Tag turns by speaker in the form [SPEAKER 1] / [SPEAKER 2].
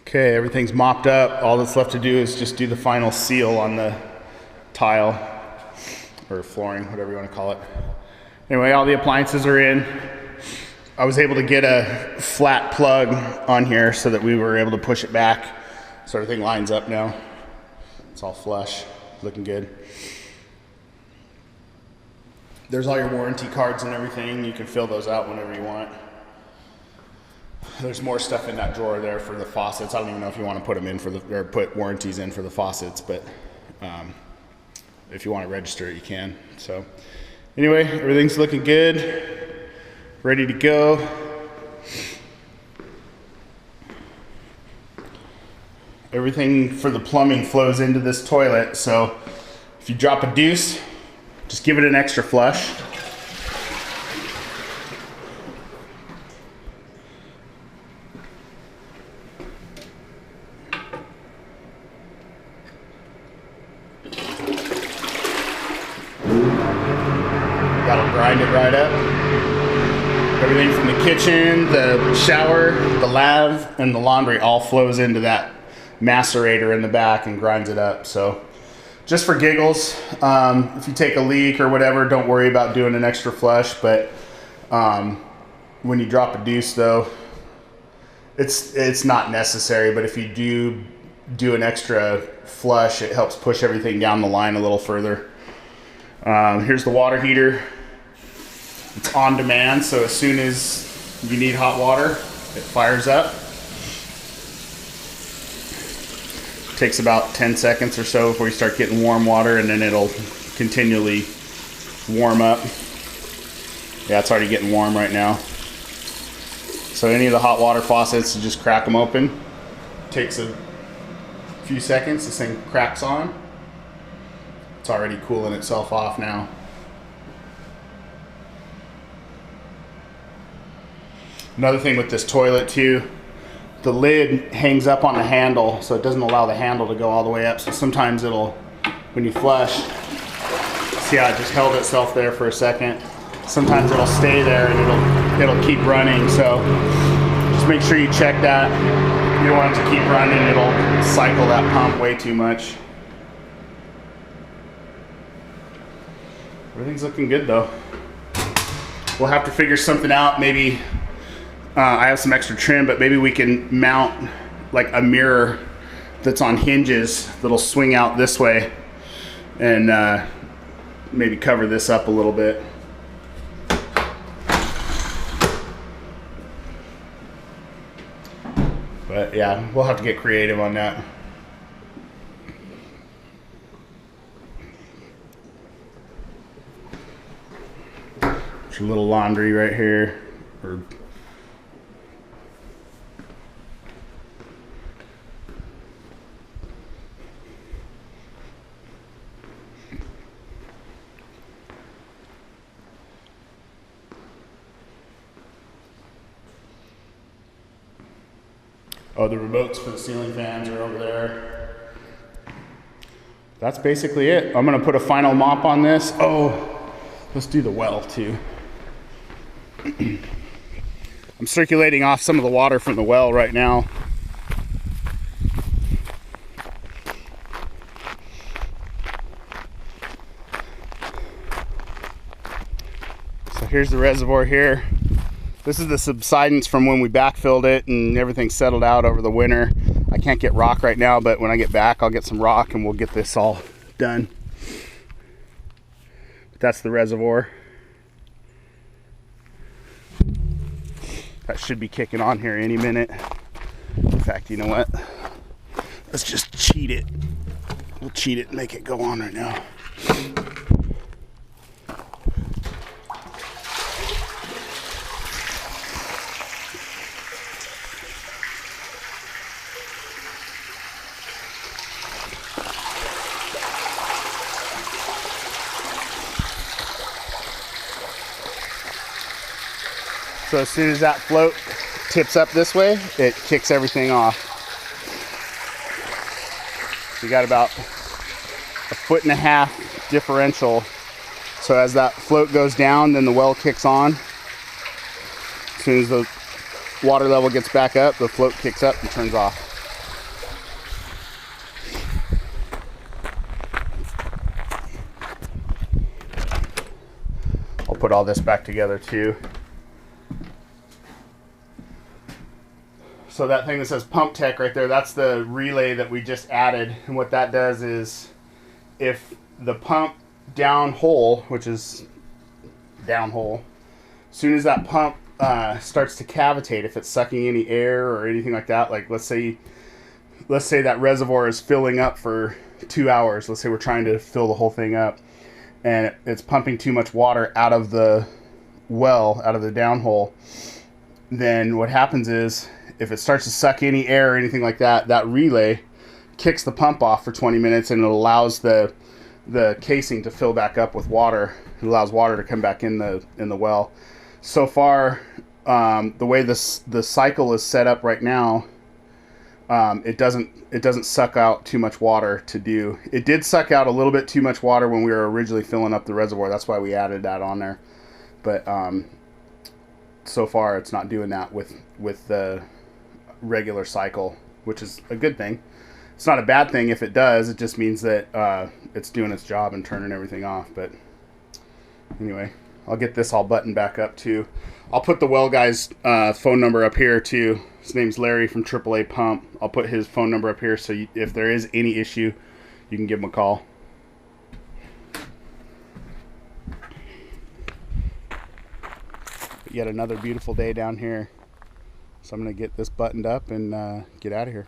[SPEAKER 1] Okay, everything's mopped up. All that's left to do is just do the final seal on the tile or flooring, whatever you want to call it. Anyway, all the appliances are in. I was able to get a flat plug on here so that we were able to push it back so everything lines up now. It's all flush, looking good. There's all your warranty cards and everything. You can fill those out whenever you want. There's more stuff in that drawer there for the faucets. I don't even know if you want to put them in for or put warranties in for the faucets, but if you want to register it, you can. So anyway, everything's looking good, ready to go. Everything for the plumbing flows into this toilet, so if you drop a deuce, just give it an extra flush. That'll grind it right up. Everything from the kitchen, the shower, the lav, and the laundry all flows into that macerator in the back and grinds it up. So just for giggles, if you take a leak or whatever, don't worry about doing an extra flush. But when you drop a deuce though, it's not necessary. But if you do an extra flush, it helps push everything down the line a little further. Here's the water heater. It's on demand, so as soon as you need hot water, it fires up. It takes about 10 seconds or so before you start getting warm water, and then it'll continually warm up. Yeah, it's already getting warm right now. So any of the hot water faucets, you just crack them open. It takes a few seconds, this thing cracks on. It's already cooling itself off now. Another thing with this toilet too, the lid hangs up on the handle, so it doesn't allow the handle to go all the way up. So sometimes it'll, when you flush, see how it just held itself there for a second. Sometimes it'll stay there and it'll keep running. So just make sure you check that. You don't want it to keep running, it'll cycle that pump way too much. Everything's looking good though. We'll have to figure something out. Maybe I have some extra trim, but maybe we can mount like a mirror that's on hinges that'll swing out this way and maybe cover this up a little bit. But yeah, we'll have to get creative on that. There's a little laundry right here. Oh, the remotes for the ceiling fans are over there. That's basically it. I'm gonna put a final mop on this. Oh, let's do the well too. I'm circulating off some of the water from the well right now. So here's the reservoir here. This is the subsidence from when we backfilled it and everything settled out over the winter. I can't get rock right now, but when I get back, I'll get some rock and we'll get this all done. But that's the reservoir. That should be kicking on here any minute. In fact, you know what? Let's just cheat it. We'll cheat it and make it go on right now. So as soon as that float tips up this way, it kicks everything off. You got about 1.5 foot differential. So as that float goes down, then the well kicks on. As soon as the water level gets back up, the float kicks up and turns off. put all this back together too. So that thing that says pump tech right there, that's the relay that we just added. And what that does is, if the pump down hole, which is down hole, as soon as that pump starts to cavitate, if it's sucking any air or anything like that, like let's say that reservoir is filling up for 2 hours. Let's say we're trying to fill the whole thing up, and it's pumping too much water out of the well, out of the downhole. Then what happens is, if it starts to suck any air or anything like that, that relay kicks the pump off for 20 minutes, and it allows the casing to fill back up with water. It allows water to come back in the well. So far, the way the cycle is set up right now, it doesn't suck out too much water to do. It did suck out a little bit too much water when we were originally filling up the reservoir. That's why we added that on there. But so far, it's not doing that with the regular cycle, which is a good thing. It's not a bad thing if it does. It just means that it's doing its job and turning everything off. But anyway, I'll get this all buttoned back up too. I'll put the well guy's phone number up here too. His name's Larry from AAA Pump. I'll put his phone number up here, so if there is any issue, you can give him a call. Yet another beautiful day down here. So I'm going to get this buttoned up and get out of here.